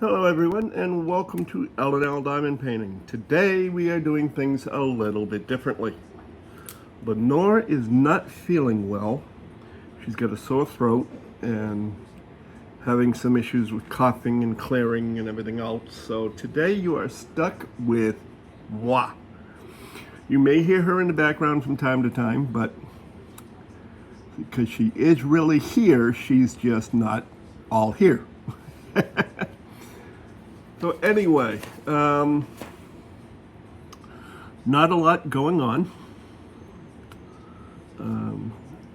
Hello everyone and welcome to L&L Diamond Painting. Today we are doing things a little bit differently. Lenore is not feeling well. She's got a sore throat and having some issues with coughing and clearing and everything else. So today you are stuck with moi. You may hear her in the background from time to time, but because she is really here, she's just not all here. So anyway, not a lot going on.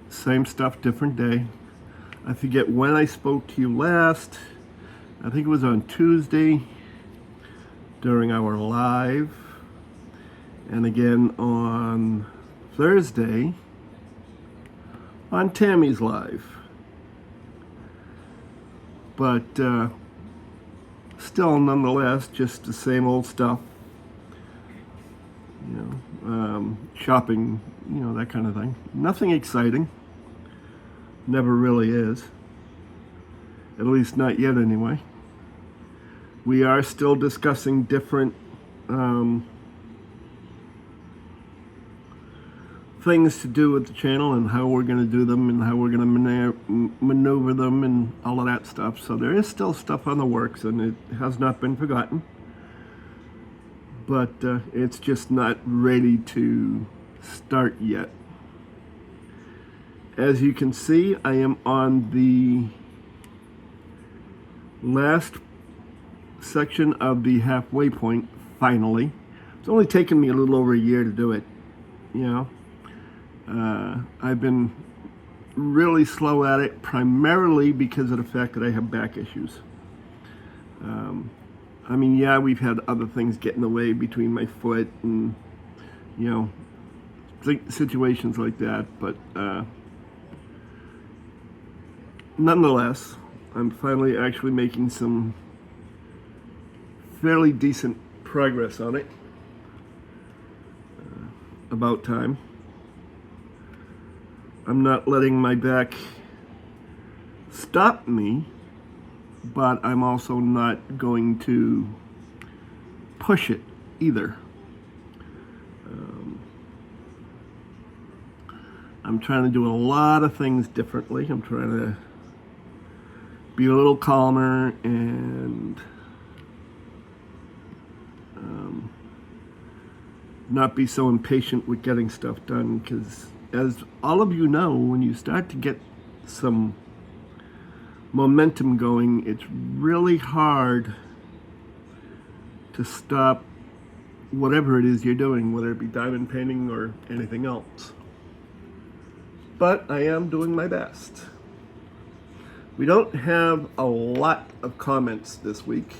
Same stuff, different day. I forget when I spoke to you last. I think it was on Tuesday during our live, and again on Thursday on Tammy's live. But still, nonetheless, just the same old stuff. Shopping, that kind of thing. Nothing exciting. Never really is. At least not yet, anyway. We are still discussing different things to do with the channel and how we're going to do them and how we're going to maneuver them and all of that stuff. So there is still stuff on the works and it has not been forgotten. But it's just not ready to start yet. As you can see, I am on the last section of the halfway point, finally. It's only taken me a little over a year to do it, I've been really slow at it, primarily because of the fact that I have back issues. We've had other things get in the way between my foot and, situations like that. But nonetheless, I'm finally actually making some fairly decent progress on it. About time. I'm not letting my back stop me, but I'm also not going to push it either. I'm trying to do a lot of things differently. I'm trying to be a little calmer and not be so impatient with getting stuff done, because as all of you know, when you start to get some momentum going, it's really hard to stop whatever it is you're doing, whether it be diamond painting or anything else. But I am doing my best. We don't have a lot of comments this week.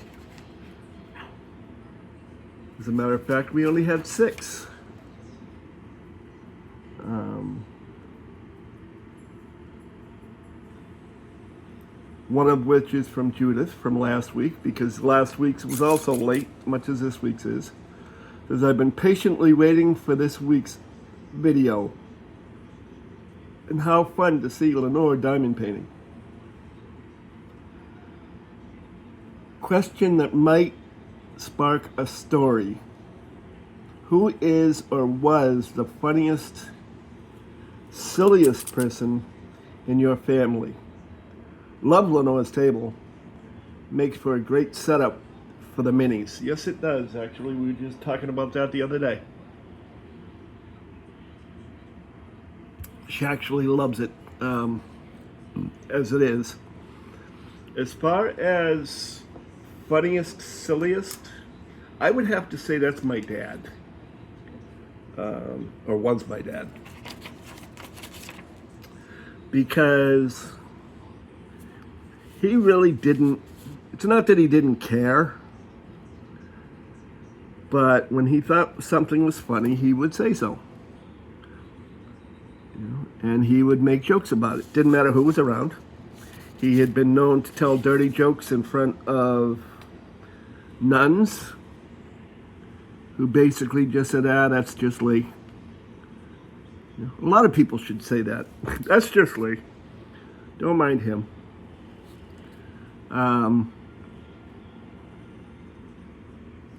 As a matter of fact, we only had 6. One of which is from Judith from last week, because last week's was also late, much as this week's is. Says, I've been patiently waiting for this week's video. And how fun to see Lenore diamond painting. Question that might spark a story. Who is or was the funniest, silliest person in your family? Love Lenore's table. Makes for a great setup for the minis. Yes, it does, actually. We were just talking about that the other day. She actually loves it as it is. As far as funniest, silliest, I would have to say that's my dad. Or was my dad. Because he really didn't, it's not that he didn't care, but when he thought something was funny, he would say so. And he would make jokes about it. Didn't matter who was around. He had been known to tell dirty jokes in front of nuns who basically just said, that's just Lee. A lot of people should say that. That's just Lee. Don't mind him.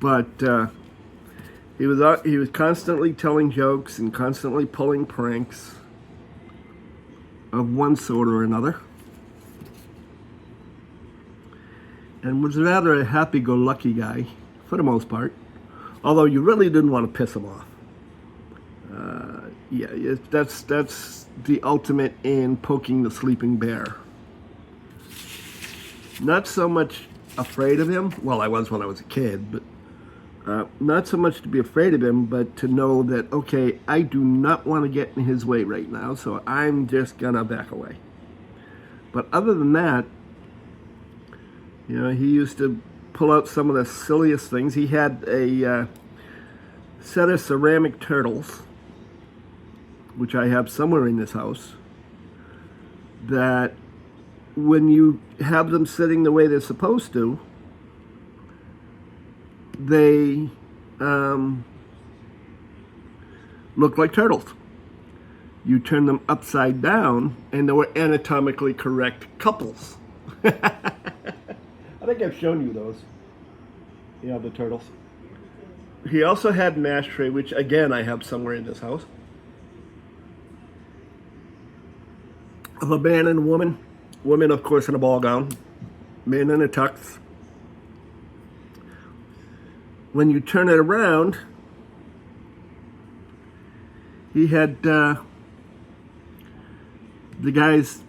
But he was constantly telling jokes and constantly pulling pranks of one sort or another, and was rather a happy-go-lucky guy for the most part. Although you really didn't want to piss him off. Yeah, that's the ultimate in poking the sleeping bear. Not so much afraid of him. Well, I was when I was a kid, but not so much to be afraid of him, but to know that, okay, I do not want to get in his way right now, so I'm just gonna back away. But other than that, you know, he used to pull out some of the silliest things. He had a set of ceramic turtles, which I have somewhere in this house, that when you have them sitting the way they're supposed to, they look like turtles. You turn them upside down, and they were anatomically correct couples. I think I've shown you those. Yeah, the turtles. He also had an ashtray, which again I have somewhere in this house, of a man and a woman. Woman, of course, in a ball gown. Man in a tux. When you turn it around, he had the guy's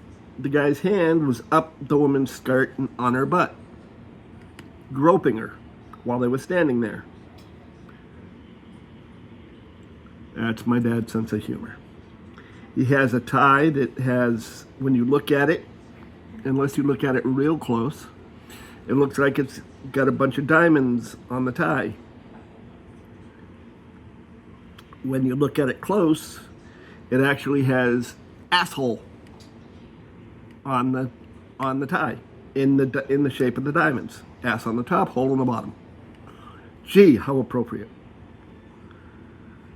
hand was up the woman's skirt and on her butt, groping her while they were standing there. That's my dad's sense of humor. He has a tie that has, when you look at it, unless you look at it real close, it looks like it's got a bunch of diamonds on the tie. When you look at it close, it actually has asshole on the tie, in the shape of the diamonds. Ass on the top, hole on the bottom. Gee, how appropriate.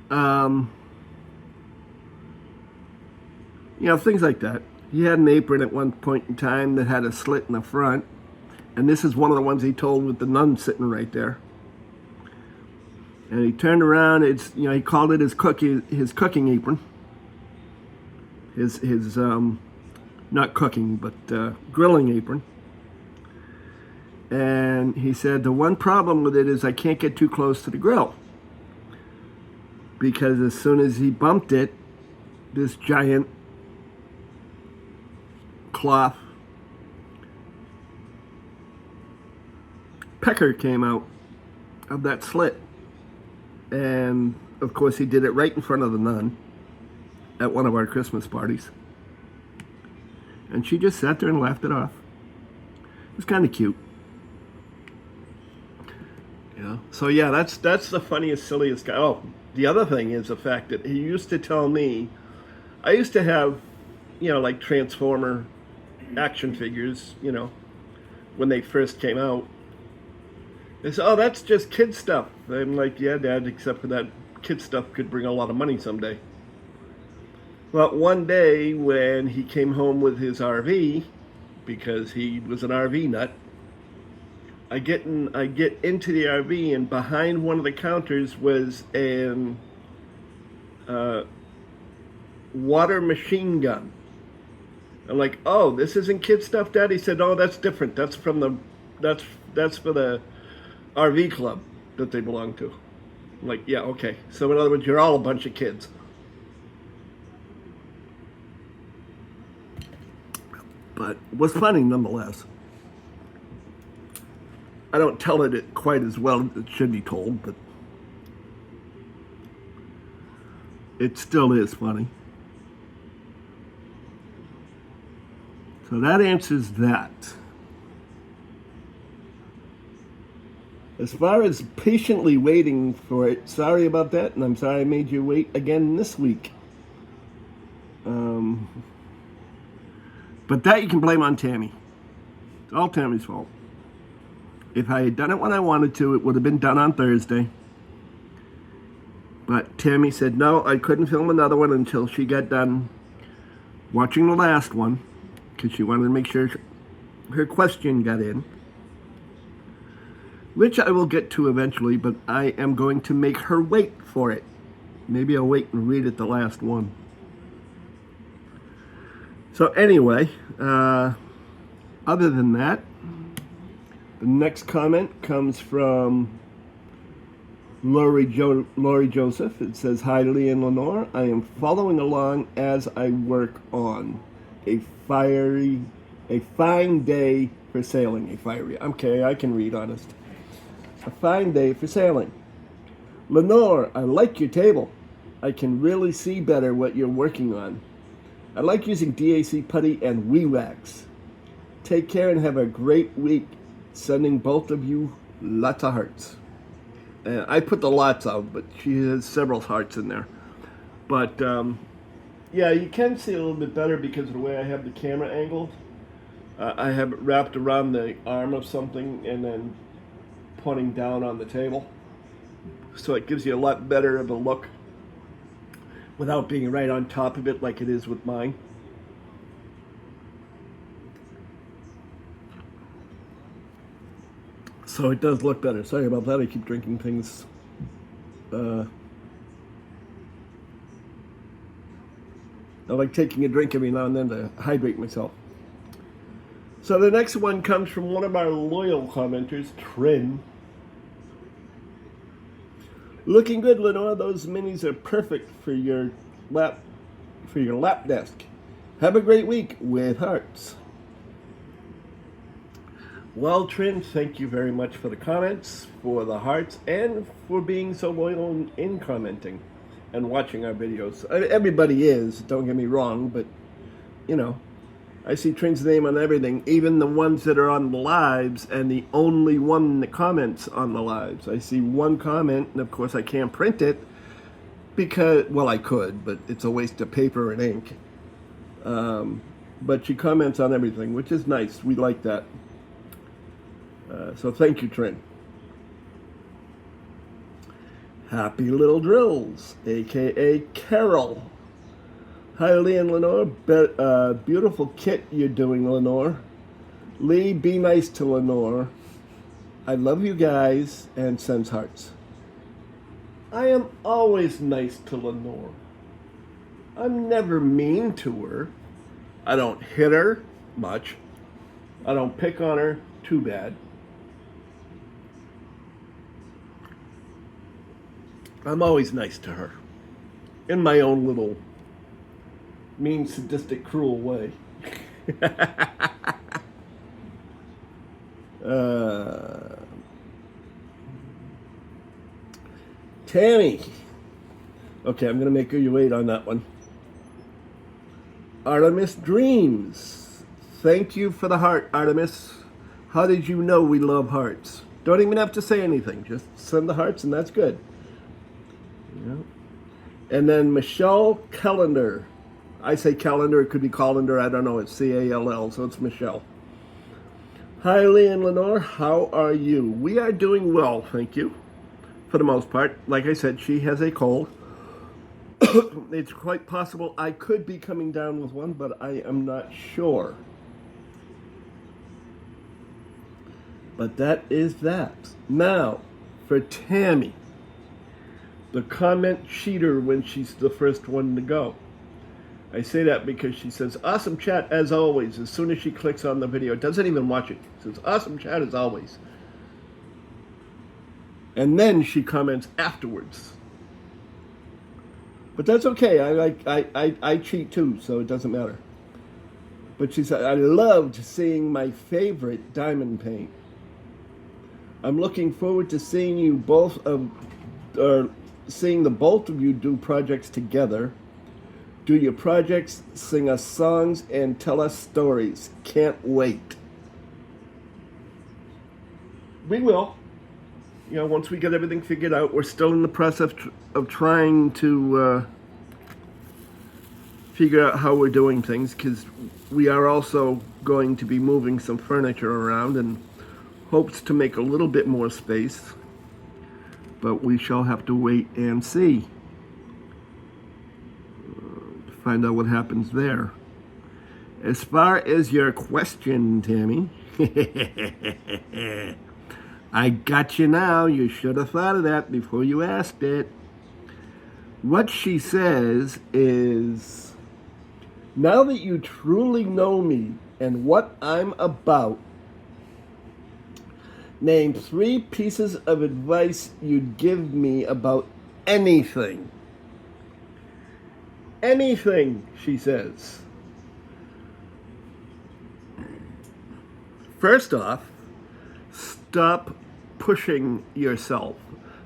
You know, things like that. He had an apron at one point in time that had a slit in the front, and this is one of the ones he told with the nun sitting right there. And he turned around. It's, you know, he called it his cooking apron. His not cooking, but grilling apron. And he said, the one problem with it is I can't get too close to the grill, because as soon as he bumped it, this giant cloth pecker came out of that slit. And of course he did it right in front of the nun at one of our Christmas parties, and she just sat there and laughed it off. It was kind of cute. Yeah. So yeah, that's the funniest, silliest guy. Oh, the other thing is the fact that he used to tell me, I used to have, you know, like Transformer action figures, you know, when they first came out. They said, oh, that's just kid stuff. I'm like, yeah, Dad, except for that kid stuff could bring a lot of money someday. Well, one day when he came home with his RV, because he was an RV nut, I get into the RV, and behind one of the counters was an water machine gun. I'm like, oh, this isn't kid stuff, Dad? He said, oh, that's different. That's for the RV club that they belong to. I'm like, yeah, okay. So in other words, you're all a bunch of kids. But it was funny nonetheless. I don't tell it quite as well as it should be told, but it still is funny. So that answers that. As far as patiently waiting for it, sorry about that, and I'm sorry I made you wait again this week. But that you can blame on Tammy. It's all Tammy's fault. If I had done it when I wanted to, it would have been done on Thursday. But Tammy said, no, I couldn't film another one until she got done watching the last one, because she wanted to make sure her question got in. which I will get to eventually, but I am going to make her wait for it. Maybe I'll wait and read it the last one. So anyway, other than that, the next comment comes from Lori Joseph. It says, "Hi, Lee and Lenore. I am following along as I work on a fine day for sailing. Okay, I can read, honest. A fine day for sailing. Lenore, I like your table. I can really see better what you're working on. I like using DAC putty and WeWax. Take care and have a great week. Sending both of you lots of hearts." And I put the lots of, but she has several hearts in there. But yeah, you can see a little bit better because of the way I have the camera angled. I have it wrapped around the arm of something and then pointing down on the table. So it gives you a lot better of a look without being right on top of it like it is with mine. So it does look better. Sorry about that. I keep drinking things. I like taking a drink every now and then to hydrate myself. So the next one comes from one of our loyal commenters, Trin. "Looking good, Lenore. Those minis are perfect for your lap desk. Have a great week with hearts." Well, Trin, thank you very much for the comments, for the hearts, and for being so loyal in commenting and watching our videos. Everybody is, don't get me wrong, but, you know, I see Trin's name on everything, even the ones that are on the lives, and the only one that comments on the lives. I see one comment, and of course I can't print it, because, well, I could, but it's a waste of paper and ink. But she comments on everything, which is nice. We like that. So thank you, Trin. Happy Little Drills, a.k.a. Carol. "Hi, Lee and Lenore. Beautiful kit you're doing, Lenore. Lee, be nice to Lenore. I love you guys," and sends hearts. I am always nice to Lenore. I'm never mean to her. I don't hit her much. I don't pick on her too bad. I'm always nice to her. In my own little mean, sadistic, cruel way. Tammy. Okay, I'm going to make you wait on that one. Artemis Dreams. Thank you for the heart, Artemis. How did you know we love hearts? Don't even have to say anything. Just send the hearts and that's good. Yeah. And then Michelle Callender. I say calendar, it could be colander, I don't know. It's C-A-L-L, so it's Michelle. "Hi, Lee and Lenore. How are you? We are doing well, thank you. For the most part. Like I said, she has a cold. It's quite possible I could be coming down with one, but I am not sure. But that is that. Now, for Tammy, the comment cheater when she's the first one to go. I say that because she says, "Awesome chat as always," as soon as she clicks on the video. Doesn't even watch it. She says, "Awesome chat as always." And then she comments afterwards. But that's okay. I cheat too, so it doesn't matter. But she said, "I loved seeing my favorite diamond paint. I'm looking forward to seeing you both seeing the both of you do projects together. Do your projects, sing us songs, and tell us stories. Can't wait." We will. You know, once we get everything figured out. We're still in the process of trying to figure out how we're doing things, because we are also going to be moving some furniture around and hopes to make a little bit more space. But we shall have to wait and see. Find out what happens there. As far as your question, Tammy, I got you now. You should have thought of that before you asked it. What she says is, now that you truly know me and what I'm about, name 3 pieces of advice you'd give me about anything. Anything, she says. First off, stop pushing yourself.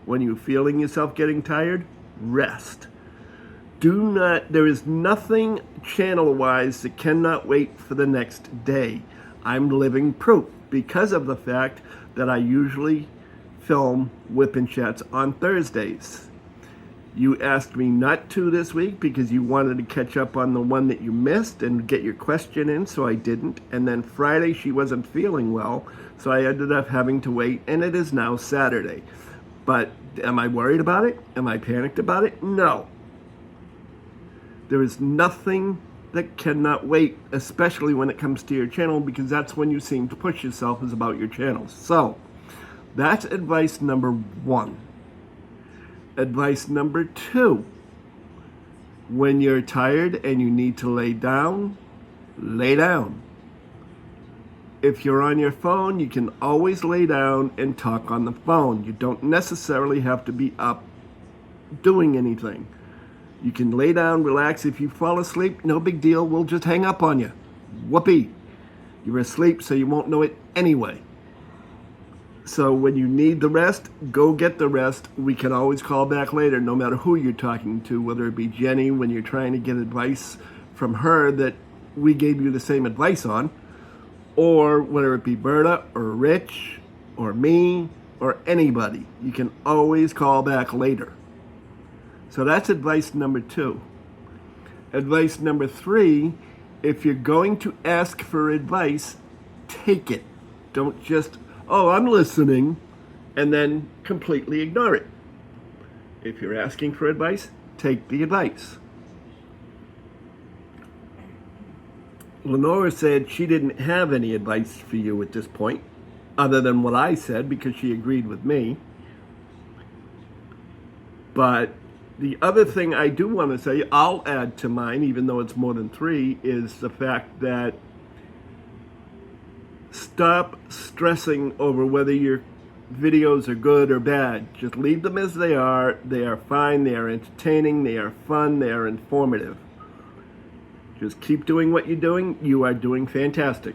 When you're feeling yourself getting tired, rest. There is nothing channel-wise that cannot wait for the next day. I'm living proof because of the fact that I usually film Wip Chats on Thursdays. You asked me not to this week because you wanted to catch up on the one that you missed and get your question in, so I didn't. And then Friday she wasn't feeling well, so I ended up having to wait, and it is now Saturday. But am I worried about it? Am I panicked about it? No. There is nothing that cannot wait, especially when it comes to your channel, because that's when you seem to push yourself, is about your channel. So that's advice number 1. Advice number 2, when you're tired and you need to lay down, lay down. If you're on your phone, you can always lay down and talk on the phone. You don't necessarily have to be up doing anything. You can lay down, relax. If you fall asleep, no big deal. We'll just hang up on you. Whoopee. You're asleep, so you won't know it anyway. So when you need the rest, go get the rest. We can always call back later, no matter who you're talking to, whether it be Jenny when you're trying to get advice from her that we gave you the same advice on, or whether it be Berta or Rich or me or anybody. You can always call back later. So that's advice number 2. Advice number 3, if you're going to ask for advice, take it. Don't just, oh, I'm listening, and then completely ignore it. If you're asking for advice, take the advice. Lenora said she didn't have any advice for you at this point, other than what I said, because she agreed with me. But the other thing I do want to say, I'll add to mine, even though it's more than 3, is the fact that stop stressing over whether your videos are good or bad. Just leave them as they are. They are fine. They are entertaining. They are fun. They are informative. Just keep doing what you're doing. You are doing fantastic.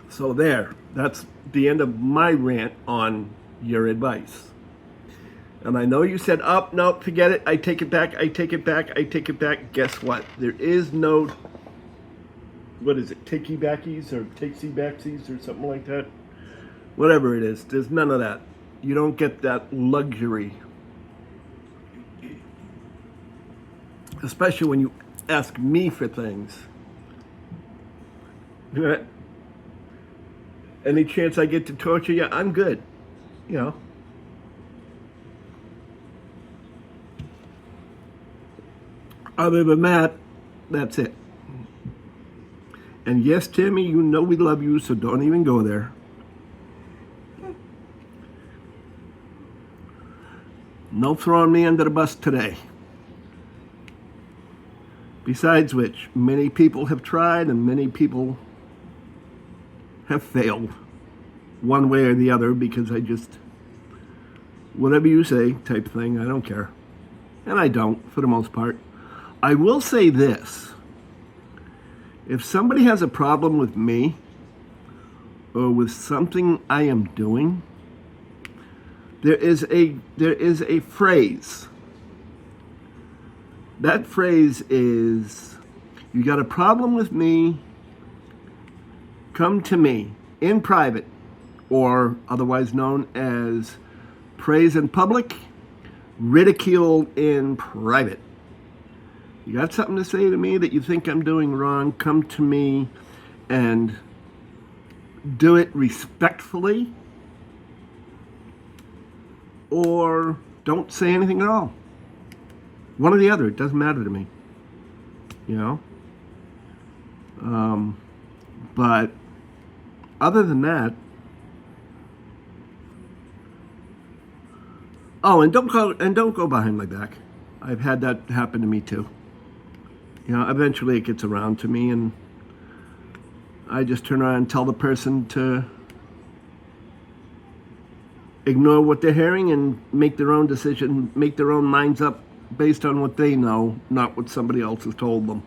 So there. That's the end of my rant on your advice. And I know you said, oh, no, forget it. I take it back. I take it back. I take it back. Guess what? There is no, what is it, takey-backies or takesy-backsies or something like that? Whatever it is, there's none of that. You don't get that luxury. Especially when you ask me for things. Any chance I get to torture you, I'm good. You know. Other than that, that's it. And yes, Tammy, you know we love you, so don't even go there. No throwing me under the bus today. Besides which, many people have tried and many people have failed one way or the other, because I just, whatever you say type thing, I don't care. And I don't, for the most part. I will say this. If somebody has a problem with me or with something I am doing, there is a phrase. That phrase is, you got a problem with me, come to me in private, or otherwise known as praise in public, ridicule in private. You got something to say to me that you think I'm doing wrong, come to me and do it respectfully, or don't say anything at all. One or the other, it doesn't matter to me, you know? But other than that, oh, and don't go behind my back. I've had that happen to me too. Eventually it gets around to me, and I just turn around and tell the person to ignore what they're hearing and make their own decision, make their own minds up based on what they know, not what somebody else has told them.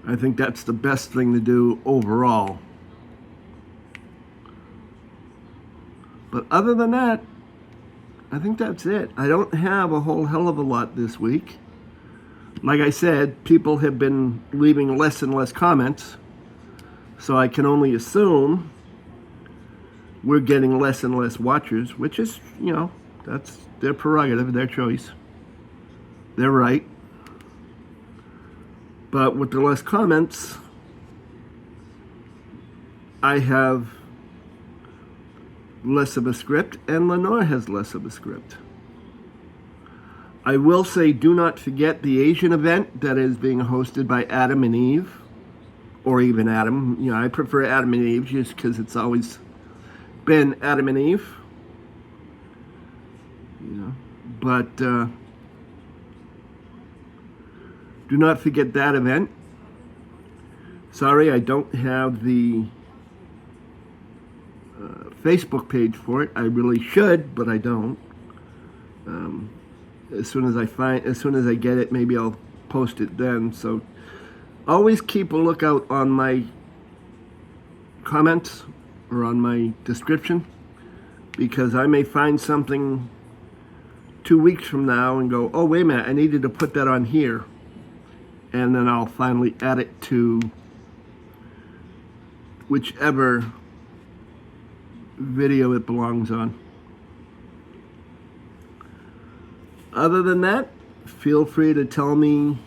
I think that's the best thing to do overall. But other than that, I think that's it. I don't have a whole hell of a lot this week. Like I said, people have been leaving less and less comments, so I can only assume we're getting less and less watchers, which is, that's their prerogative, their choice. They're right. But with the less comments, I have less of a script, and Lenore has less of a script. I will say, do not forget the Asian event that is being hosted by Adam and Eve, or even Adam. I prefer Adam and Eve just because it's always been Adam and Eve. But do not forget that event. Sorry, I don't have the Facebook page for it. I really should, but I don't. As soon as I get it, maybe I'll post it then. So always keep a lookout on my comments or on my description, because I may find something 2 weeks from now and go, oh, wait a minute, I needed to put that on here. And then I'll finally add it to whichever video it belongs on. Other than that, feel free to tell me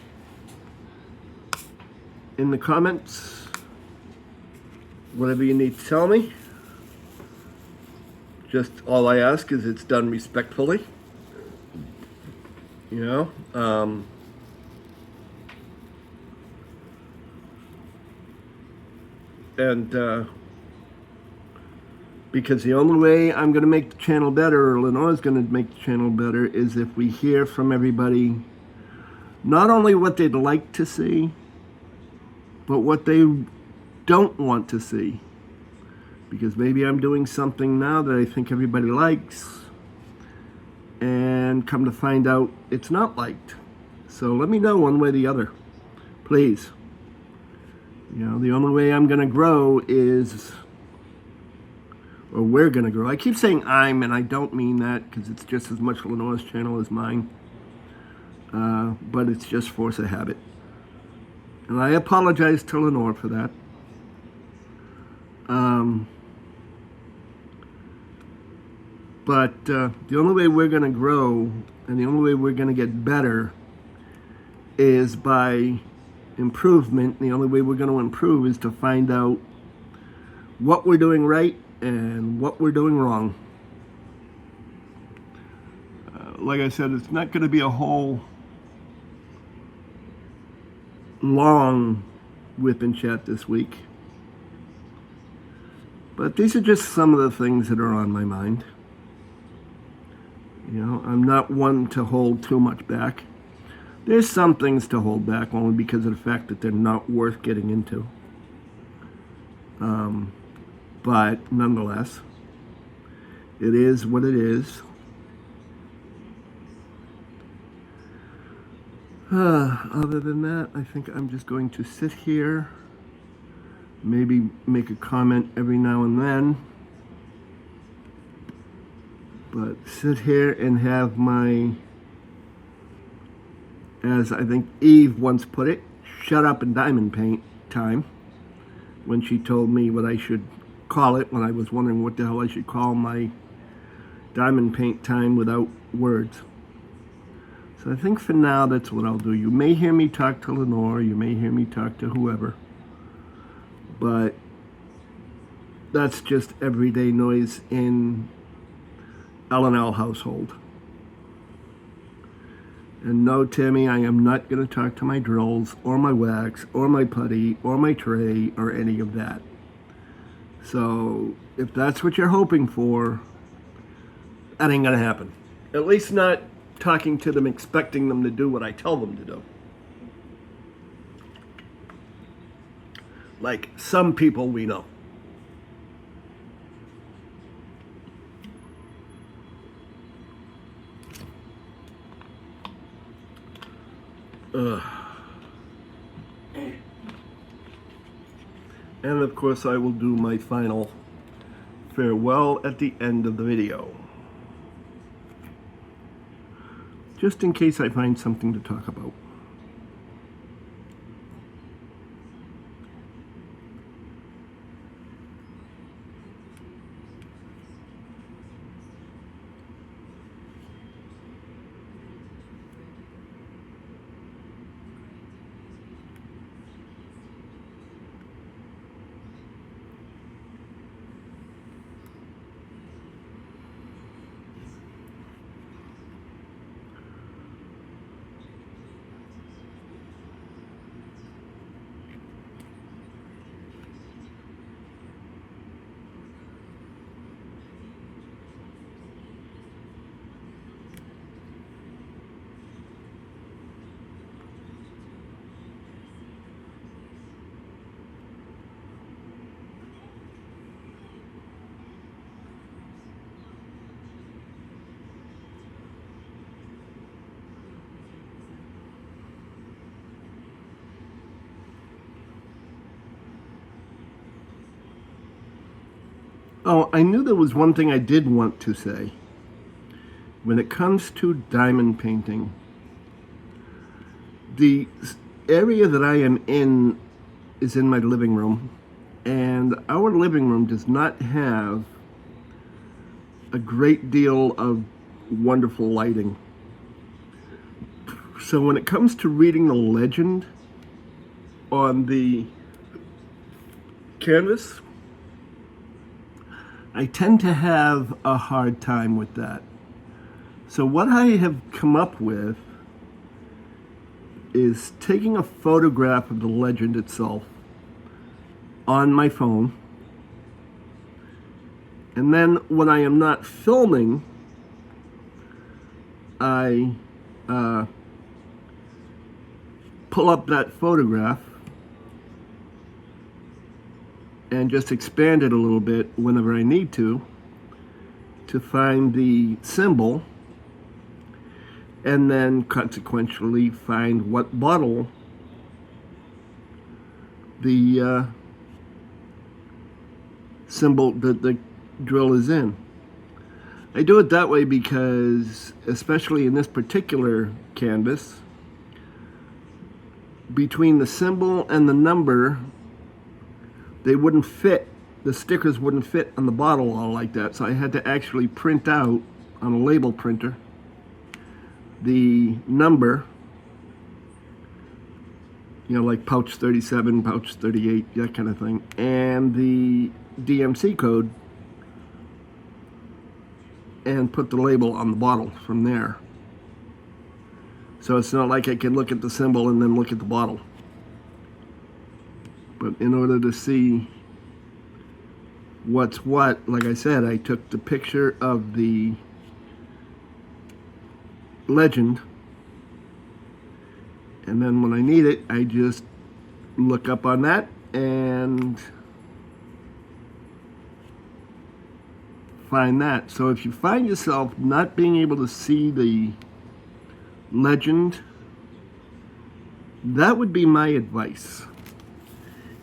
in the comments whatever you need to tell me. Just all I ask is it's done respectfully. Because the only way I'm going to make the channel better, or Lenore's going to make the channel better, is if we hear from everybody not only what they'd like to see, but what they don't want to see. Because maybe I'm doing something now that I think everybody likes, and come to find out it's not liked. So let me know one way or the other, please. The only way I'm going to grow is, or we're going to grow. I keep saying I'm, and I don't mean that, because it's just as much Lenore's channel as mine. But it's just force of habit. And I apologize to Lenore for that. But the only way we're going to grow, and the only way we're going to get better, is by improvement. The only way we're going to improve is to find out what we're doing right and what we're doing wrong. Like I said, it's not going to be a whole long Whip and Chat this week. But these are just some of the things that are on my mind. I'm not one to hold too much back. There's some things to hold back only because of the fact that they're not worth getting into. But nonetheless, it is what it is. Other than that, I think I'm just going to sit here, maybe make a comment every now and then, but sit here and have my, as I think Eve once put it, shut up and diamond paint time, when she told me what I should call it, when I was wondering what the hell I should call my diamond paint time without words. So I think for now that's what I'll do. You may hear me talk to Lenore, you may hear me talk to whoever, but that's just everyday noise in L&L household. And no, Tammy, I am not going to talk to my drills or my wax or my putty or my tray or any of that. So if that's what you're hoping for, that ain't going to happen. At least not talking to them, expecting them to do what I tell them to do. Like some people we know. Ugh. And of course I will do my final farewell at the end of the video. Just in case I find something to talk about. Oh, I knew there was one thing I did want to say. When it comes to diamond painting, the area that I am in is in my living room, and our living room does not have a great deal of wonderful lighting. So when it comes to reading the legend on the canvas, I tend to have a hard time with that. So what I have come up with is taking a photograph of the legend itself on my phone, and then when I am not filming, I pull up that photograph and just expand it a little bit whenever I need to find the symbol, and then consequentially find what bottle the symbol that the drill is in. I do it that way because, especially in this particular canvas, between the symbol and the number, they wouldn't fit, the stickers wouldn't fit on the bottle all like that. So I had to actually print out on a label printer the number, you know, like pouch 37, pouch 38, that kind of thing, and the DMC code, and put the label on the bottle from there. So it's not like I can look at the symbol and then look at the bottle. But in order to see what's what, like I said, I took the picture of the legend, and then when I need it, I just look up on that and find that. So if you find yourself not being able to see the legend, that would be my advice,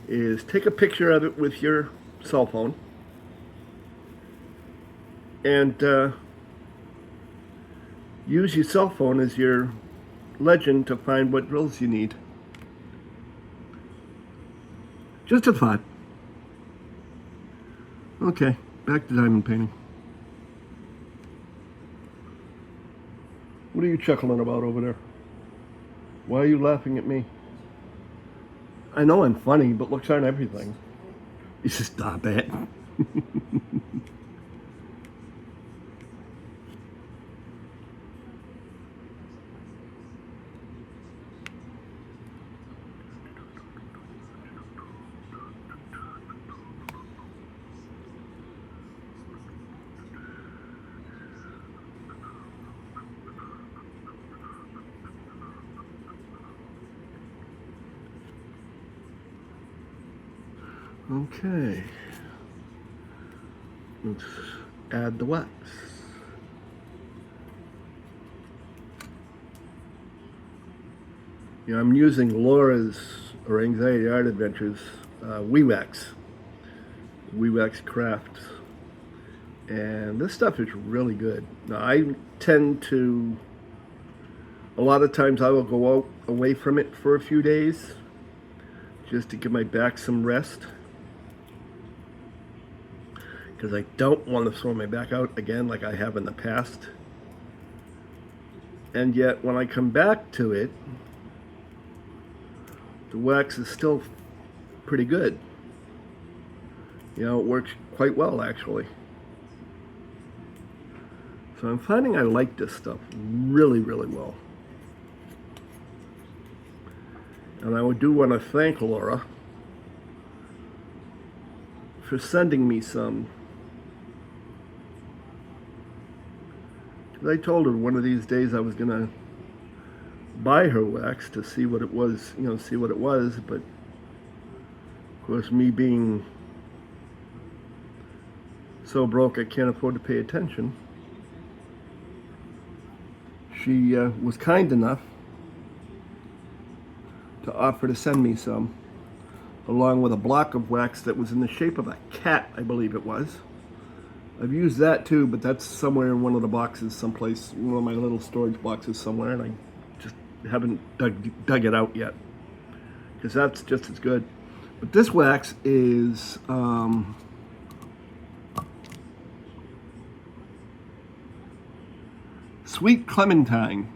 is take a picture of it with your cell phone and use your cell phone as your legend to find what drills you need. Just a thought. Okay, back to diamond painting. What are you chuckling about over there? Why are you laughing at me? I know I'm funny, but looks aren't everything. You should stop it. Okay. Let's add the wax. You know, I'm using Laura's or Anxiety Art Adventures WeWax Crafts, and this stuff is really good. Now, I tend to, a lot of times I will go out away from it for a few days just to give my back some rest, because I don't want to throw my back out again like I have in the past. And yet when I come back to it, the wax is still pretty good. You know, it works quite well actually. So I'm finding I like this stuff really, really well. And I do want to thank Laura for sending me some. I told her one of these days I was going to buy her wax to see what it was, but of course, me being so broke I can't afford to pay attention, she was kind enough to offer to send me some, along with a block of wax that was in the shape of a cat, I believe it was. I've used that too, but that's somewhere in one of the boxes someplace, one of my little storage boxes somewhere, and I just haven't dug it out yet, because that's just as good. But this wax is Sweet Clementine.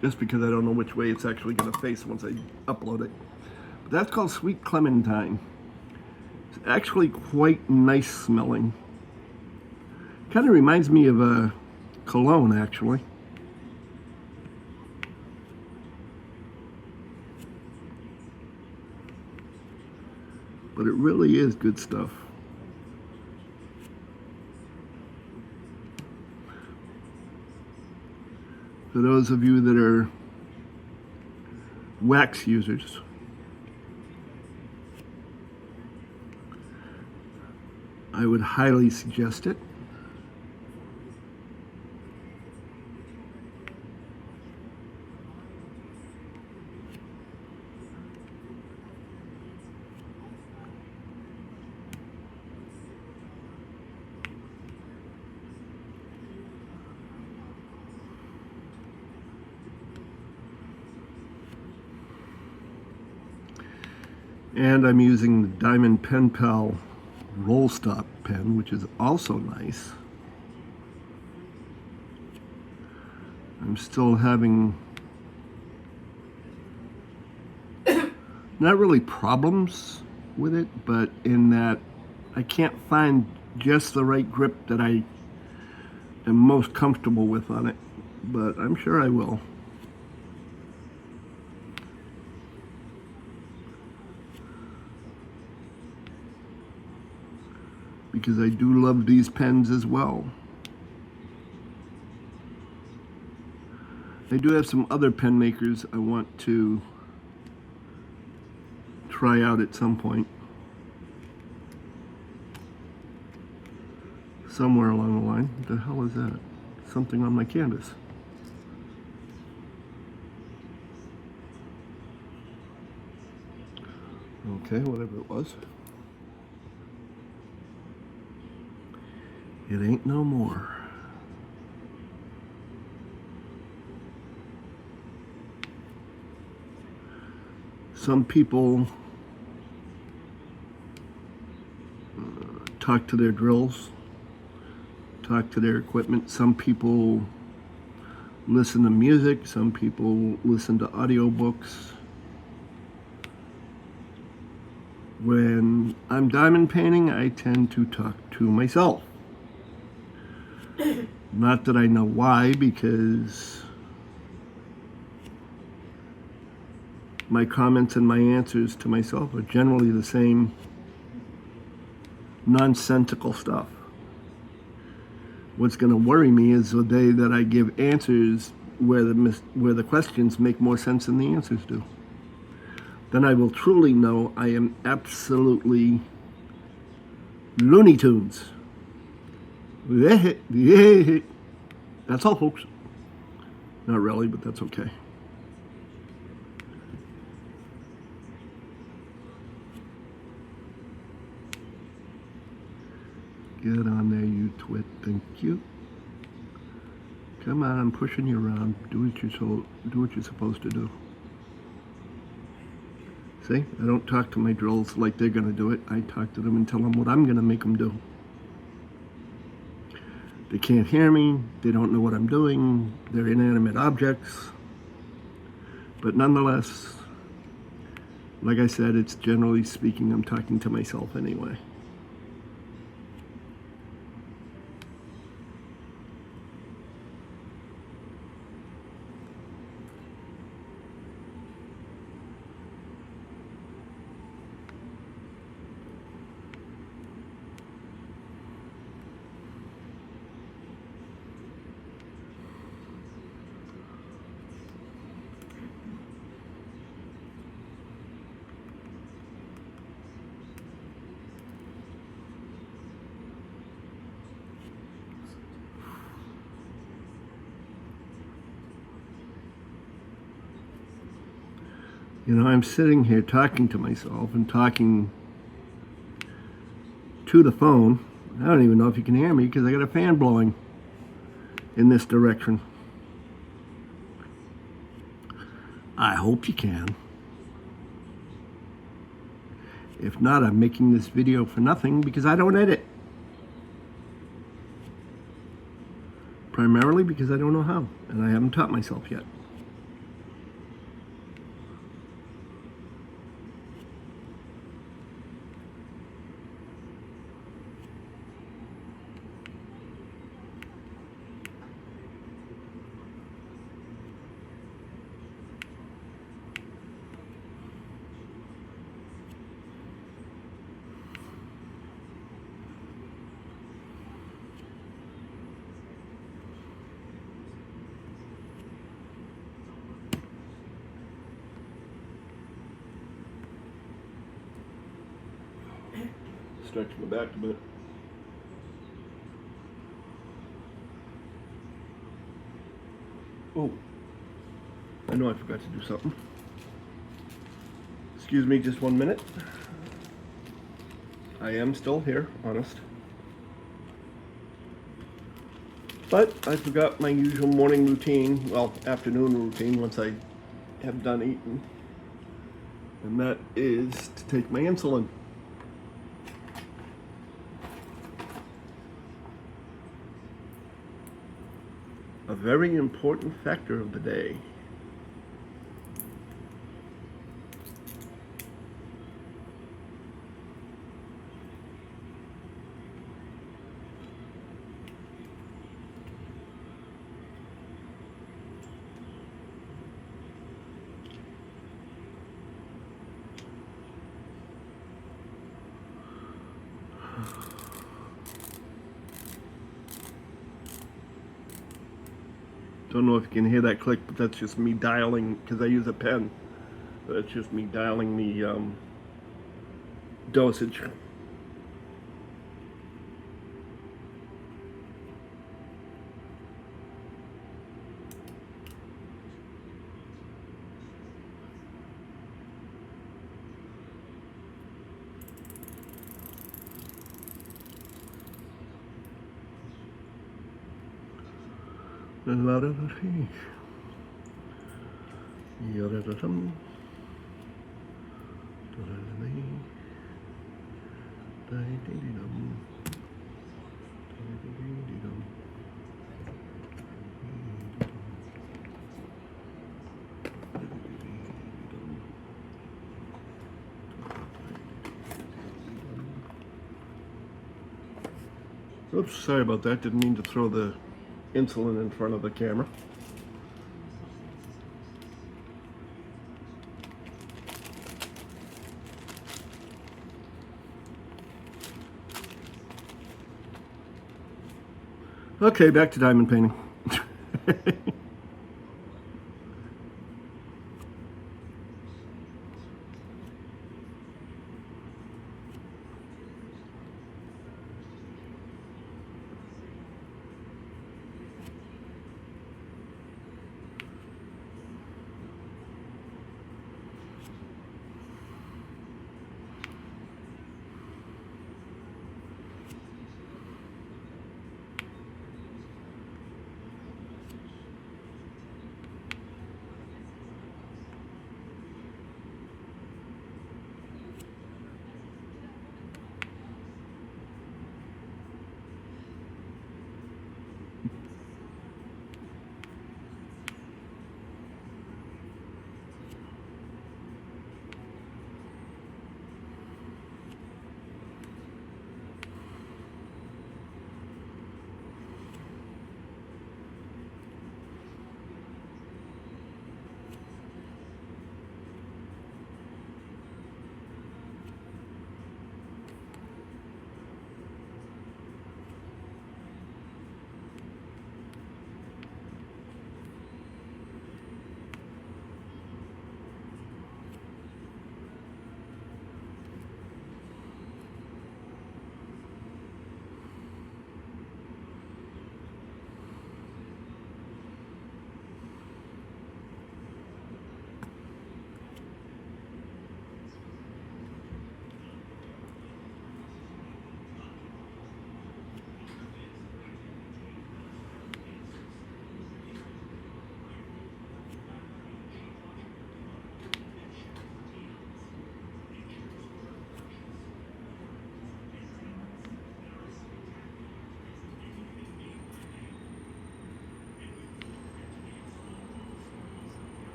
Just because I don't know which way it's actually going to face once I upload it. But that's called Sweet Clementine. It's actually quite nice smelling. Kind of reminds me of a cologne, actually. But it really is good stuff. For those of you that are wax users, I would highly suggest it. And I'm using the Diamond Pen Pal roll stop pen, which is also nice. I'm still having not really problems with it, but in that I can't find just the right grip that I am most comfortable with on it, but I'm sure I will. Because I do love these pens as well. I do have some other pen makers I want to try out at some point. Somewhere along the line. What the hell is that? Something on my canvas. Okay, whatever it was. It ain't no more. Some people talk to their drills, talk to their equipment. Some people listen to music. Some people listen to audiobooks. When I'm diamond painting, I tend to talk to myself. Not that I know why, because my comments and my answers to myself are generally the same nonsensical stuff. What's going to worry me is the day that I give answers where the questions make more sense than the answers do. then I will truly know I am absolutely Looney Tunes. That's all, folks. Not really, but that's okay. Get on there, you twit. Thank you. Come on, I'm pushing you around. Do what you're supposed to do. See, I don't talk to my drills like they're going to do it. I talk to them and tell them what I'm going to make them do. They can't hear me. They don't know what I'm doing. They're inanimate objects. But nonetheless, like I said, it's generally speaking, I'm talking to myself anyway. You know, I'm sitting here talking to myself and talking to the phone. I don't even know if you can hear me because I got a fan blowing in this direction. I hope you can. If not, I'm making this video for nothing because I don't edit. Primarily because I don't know how, and I haven't taught myself yet. Stretch my back a bit. Oh, I know I forgot to do something. Excuse me just 1 minute. I am still here, honest. But I forgot my usual morning routine, well, afternoon routine once I have done eating. And that is to take my insulin. A very important factor of the day. Don't know if you can hear that click, but that's just me dialing, because I use a pen. That's just me dialing the dosage. Oops, sorry about that. Didn't mean to throw the insulin in front of the camera. Okay, back to diamond painting.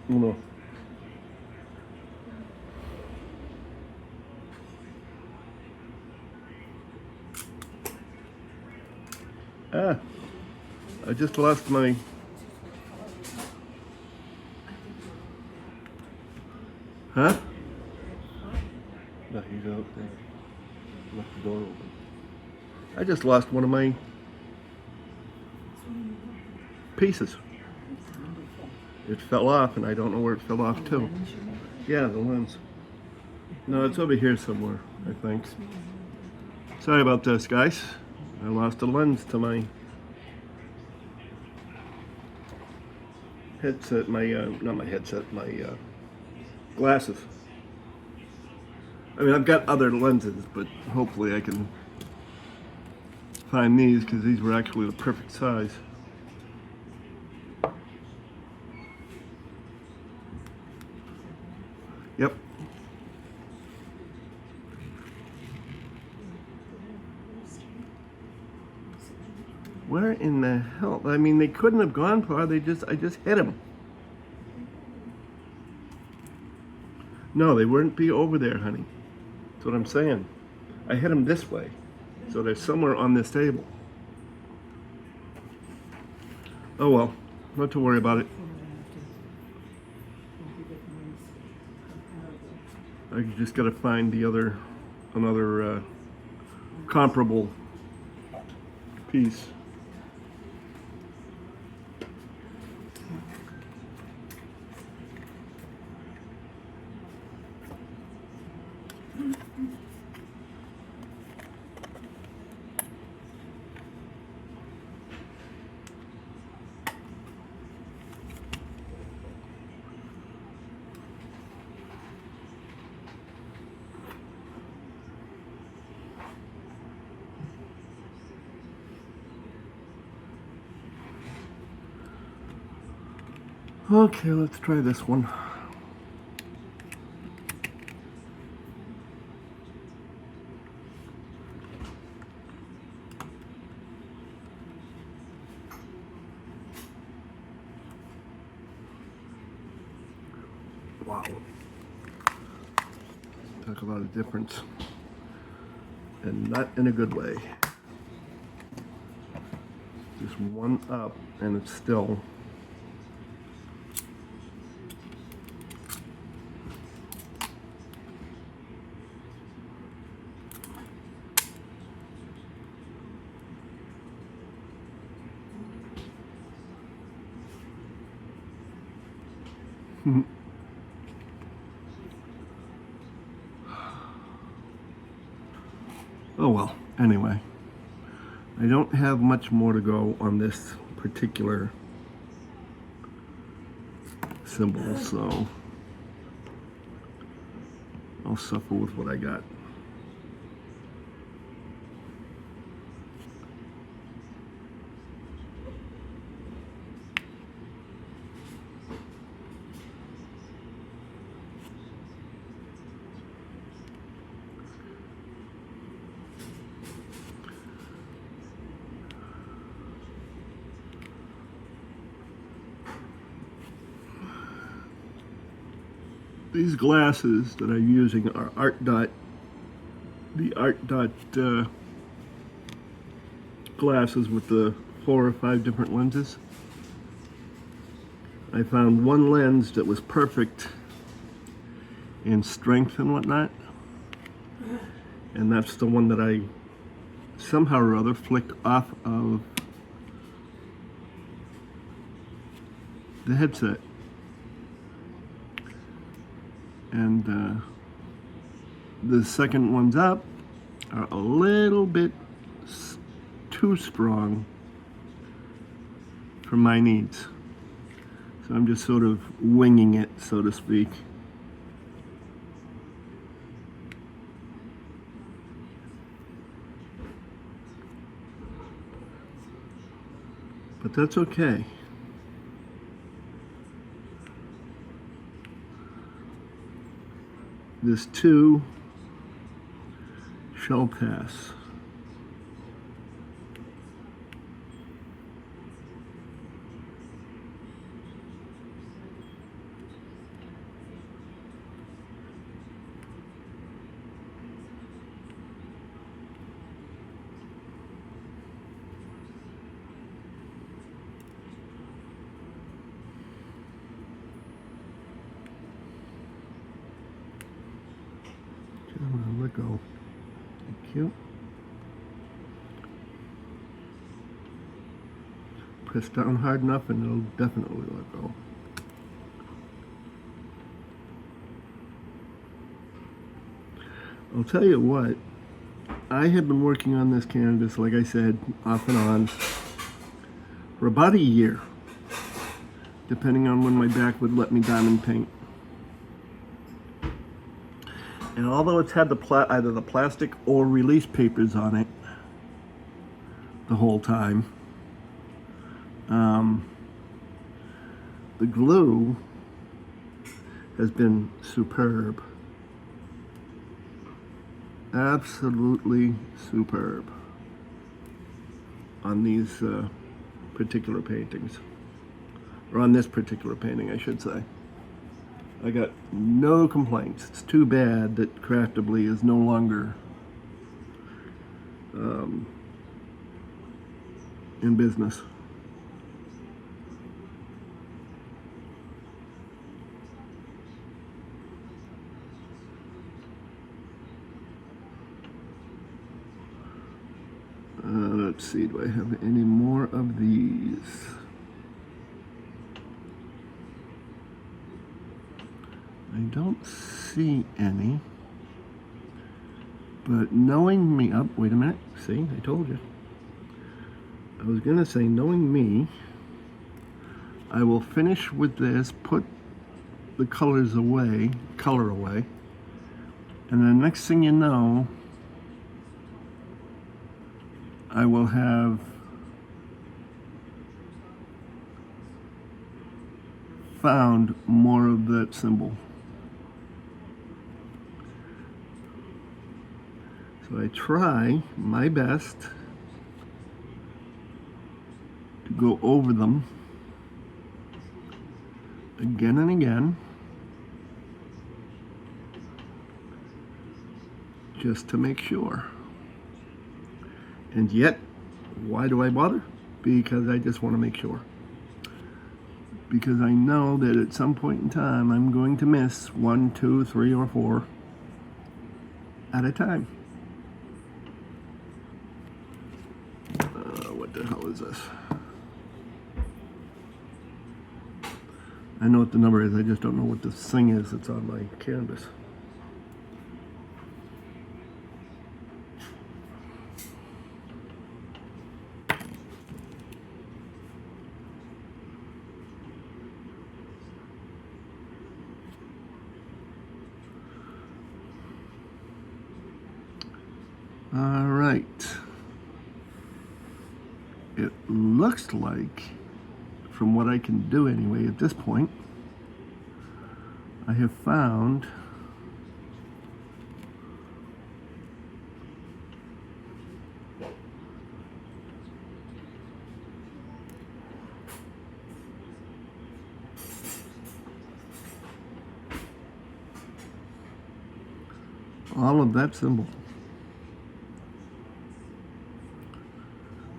Uno. Ah, I just lost my... Huh? No, he's out there. Left the door open. I just lost one of my pieces. It fell off, and I don't know where it fell off to. Yeah, the lens. No, it's over here somewhere, I think. Sorry about this, guys. I lost a lens to my headset, not my headset, my glasses. I mean, I've got other lenses, but hopefully I can find these, because these were actually the perfect size. Yep. Where in the hell? I mean, they couldn't have gone far. I just hit them. No, they wouldn't be over there, honey. That's what I'm saying. I hit them this way, so they're somewhere on this table. Oh well, not to worry about it. I just gotta find another comparable piece. Okay, let's try this one. Wow. Talk about a difference. And not in a good way. Just one up, and it's still oh well, anyway. I don't have much more to go on this particular symbol, so I'll suffer with what I got. These glasses that I'm using are the Art Dot glasses with the 4 or 5 different lenses. I found one lens that was perfect in strength and whatnot, and that's the one that I somehow or other flicked off of the headset. And the second ones up are a little bit too strong for my needs. So I'm just sort of winging it, so to speak. But that's okay. This too shall pass. you. Press down hard enough and it'll definitely let go. I'll tell you what, I have been working on this canvas, like I said, off and on for about a year, depending on when my back would let me diamond paint. And although it's had either the plastic or release papers on it the whole time, the glue has been superb. Absolutely superb on these particular paintings, or on this particular painting, I should say. I got no complaints. It's too bad that Craftably is no longer in business. Let's see, do I have any more of these? I don't see any. But knowing me, oh, wait a minute, see, I told you. I was gonna say, knowing me, I will finish with this, put the color away, and the next thing you know, I will have found more of that symbol. So I try my best to go over them again and again, just to make sure. And yet, why do I bother? Because I just want to make sure. Because I know that at some point in time, I'm going to miss 1, 2, 3, or 4 at a time. What the hell is this? I know what the number is, I just don't know what this thing is that's on my canvas. All right. It looks like, from what I can do anyway at this point, I have found all of that symbol.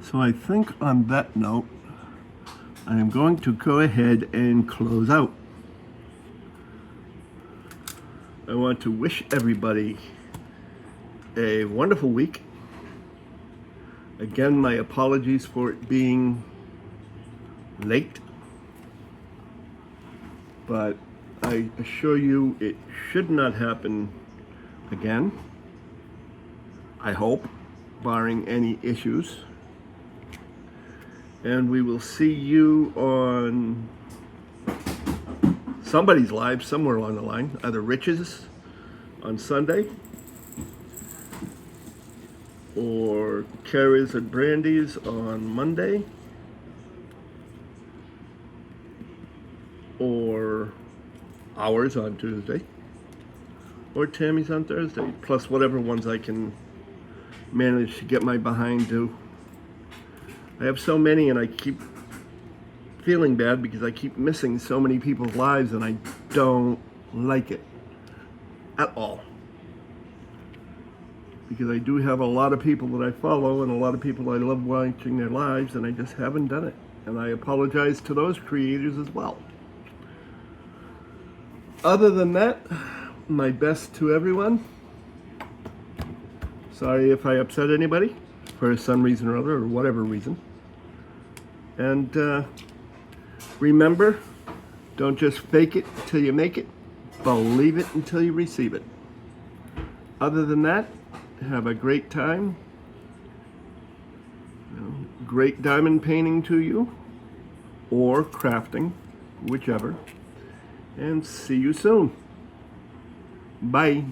So I think on that note, I am going to go ahead and close out. I want to wish everybody a wonderful week. Again, my apologies for it being late, but I assure you it should not happen again. I hope, barring any issues. And we will see you on somebody's live somewhere along the line, either Rich's on Sunday or Carrie's and Brandy's on Monday, or ours on Tuesday, or Tammy's on Thursday, plus whatever ones I can manage to get my behind to. I have so many and I keep feeling bad because I keep missing so many people's lives and I don't like it at all. Because I do have a lot of people that I follow and a lot of people I love watching their lives, and I just haven't done it. And I apologize to those creators as well. Other than that, my best to everyone. Sorry if I upset anybody for some reason or other, or whatever reason. And remember, don't just fake it till you make it. Believe it until you receive it. Other than that, have a great time. Great diamond painting to you, or crafting, whichever. And see you soon. Bye.